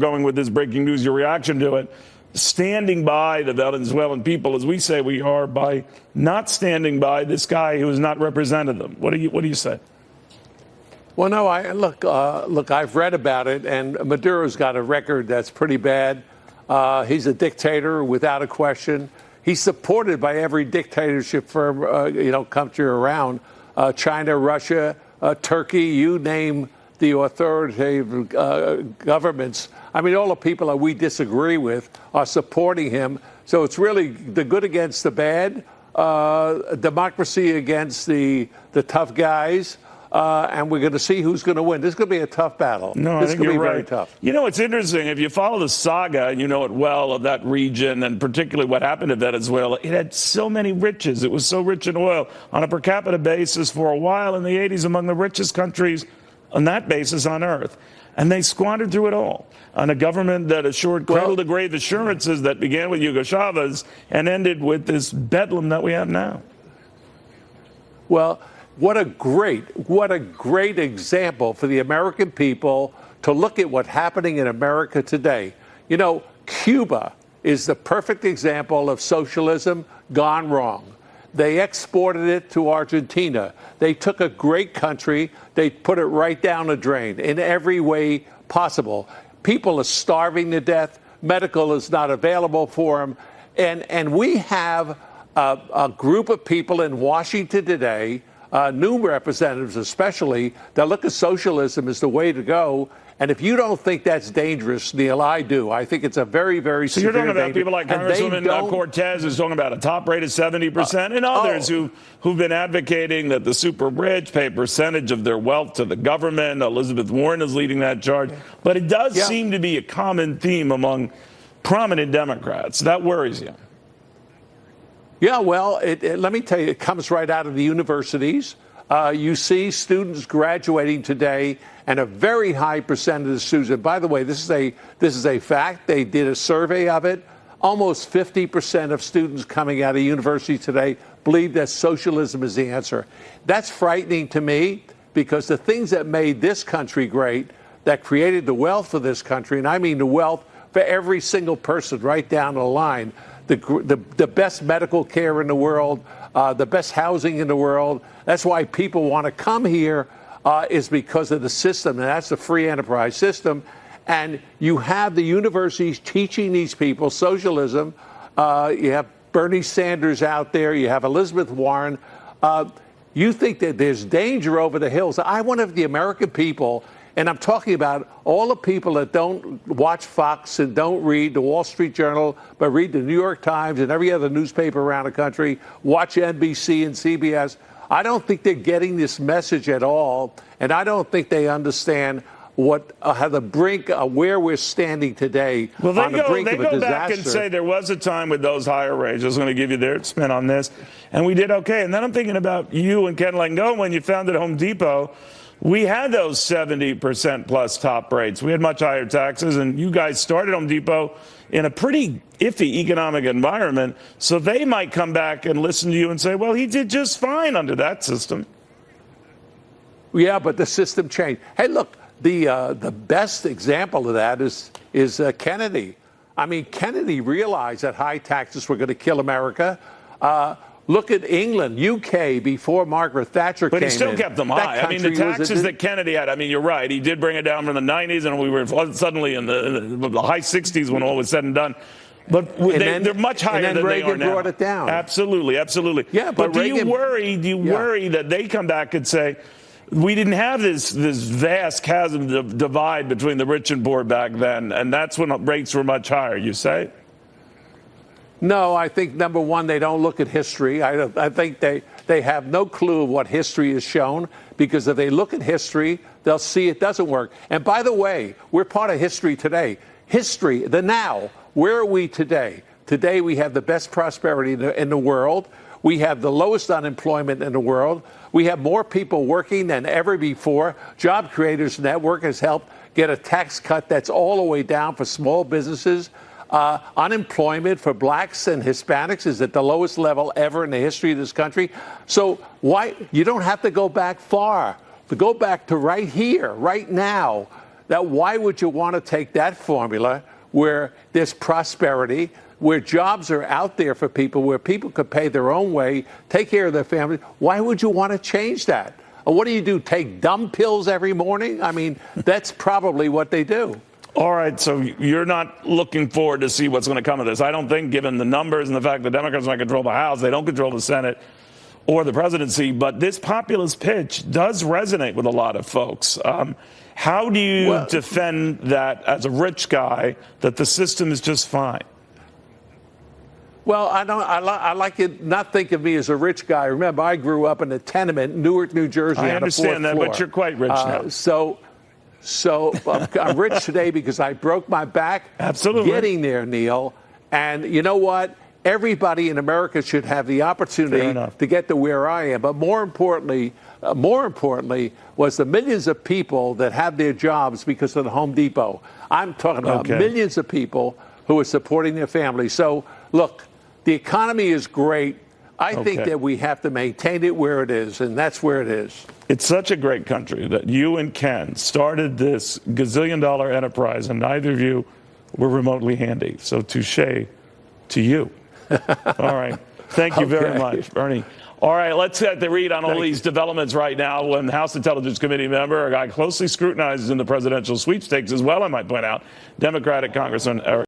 going with this breaking news, your reaction to it, standing by the Venezuelan people, as we say we are, by not standing by this guy who has not represented them. What do you say? Well, no, look, I've read about it, and Maduro's got a record that's pretty bad. He's a dictator without a question. He's supported by every dictatorship firm, country around. China, Russia, Turkey, you name the authoritative governments. I mean, all the people that we disagree with are supporting him. So it's really the good against the bad, democracy against the tough guys. And we're going to see who's going to win. This is going to be a tough battle. No, this I think you're right. Very tough. You know, it's interesting. If you follow the saga, and you know it well, of that region, and particularly what happened to Venezuela, it had so many riches. It was so rich in oil on a per capita basis for a while in the 80s, among the richest countries on that basis on earth. And they squandered through it all on a government that assured cradle-to-grave assurances that began with Hugo Chavez and ended with this bedlam that we have now. Well, what a great example for the American people to look at what's happening in America today. You know, Cuba is the perfect example of socialism gone wrong. They exported it to Argentina. They took a great country. They put it right down the drain in every way possible. People are starving to death. Medical is not available for them. And we have a group of people in Washington today, new representatives especially, that look at socialism as the way to go. And if you don't think that's dangerous, Neil, I do. I think it's a very, very severe danger. So you're talking about people like Congresswoman Cortez, who's talking about a top rate of 70%, and others who've been advocating that the super rich pay a percentage of their wealth to the government. Elizabeth Warren is leading that charge. But it does seem to be a common theme among prominent Democrats. That worries you. Yeah, well, let me tell you, it comes right out of the universities. You see students graduating today, and a very high percentage of the students. And by the way, this is a fact. They did a survey of it. Almost 50% of students coming out of university today believe that socialism is the answer. That's frightening to me, because the things that made this country great, that created the wealth for this country, and I mean the wealth for every single person right down the line, the best medical care in the world, the best housing in the world. That's why people want to come here, is because of the system, and that's the free enterprise system. And you have the universities teaching these people socialism. You have Bernie Sanders out there. You have Elizabeth Warren. You think that there's danger over the hills. I wonder if the American people, and I'm talking about all the people that don't watch Fox and don't read the Wall Street Journal, but read the New York Times and every other newspaper around the country, watch NBC and CBS. I don't think they're getting this message at all, and I don't think they understand how the brink of where we're standing today. Well, they on the brink of a go disaster. back and say there was a time with those higher rates. I was going to give you their spin on this, and we did okay. And then I'm thinking about you and Ken Langone when you founded Home Depot. We had those 70% plus top rates. We had much higher taxes, and you guys started Home Depot in a pretty iffy economic environment. So they might come back and listen to you and say, well, he did just fine under that system. Yeah, but the system changed. Hey, look, the best example of that is Kennedy. I mean, Kennedy realized that high taxes were going to kill America. Look at England, UK, before Margaret Thatcher came in. But he still kept them high. I mean, the taxes that Kennedy had, I mean, you're right. He did bring it down from the 90s, and we were suddenly in the high 60s when all was said and done. But they're much higher than Reagan they are now. Brought it down. Absolutely, absolutely. Yeah, but do you worry that they come back and say, we didn't have this vast chasm divide between the rich and poor back then, and that's when rates were much higher, you say? No, I think, number one, they don't look at history. I think they have no clue of what history has shown, because if they look at history, they'll see it doesn't work. And by the way, we're part of history today. History, the now, where are we today? Today we have the best prosperity in the world. We have the lowest unemployment in the world. We have more people working than ever before. Job Creators Network has helped get a tax cut that's all the way down for small businesses. Unemployment for blacks and Hispanics is at the lowest level ever in the history of this country. So why you don't have to go back far. To go back to right here, right now. that why would you want to take that formula where there's prosperity, where jobs are out there for people, where people could pay their own way, take care of their family? Why would you want to change that? What do? Take dumb pills every morning? I mean, that's probably what they do. All right, so you're not looking forward to see what's going to come of this. I don't think, given the numbers and the fact that Democrats might control the House, they don't control the Senate or the presidency, but this populist pitch does resonate with a lot of folks. How do you defend that as a rich guy, that the system is just fine? Well, I like you not think of me as a rich guy. Remember, I grew up in a tenement in Newark, New Jersey. I understand that, but you're quite rich now. So I'm rich today because I broke my back getting there, Neil. And you know what? Everybody in America should have the opportunity to get to where I am. But more importantly, was the millions of people that have their jobs because of the Home Depot. I'm talking about millions of people who are supporting their families. So, look, the economy is great. I think that we have to maintain it where it is, and that's where it is. It's such a great country that you and Ken started this gazillion-dollar enterprise, and neither of you were remotely handy. So touche to you. All right. Thank you very much, Bernie. All right, let's get the read on all these developments right now. When House Intelligence Committee member, a guy closely scrutinizes in the presidential sweepstakes as well, I might point out, Democratic Congressman Eric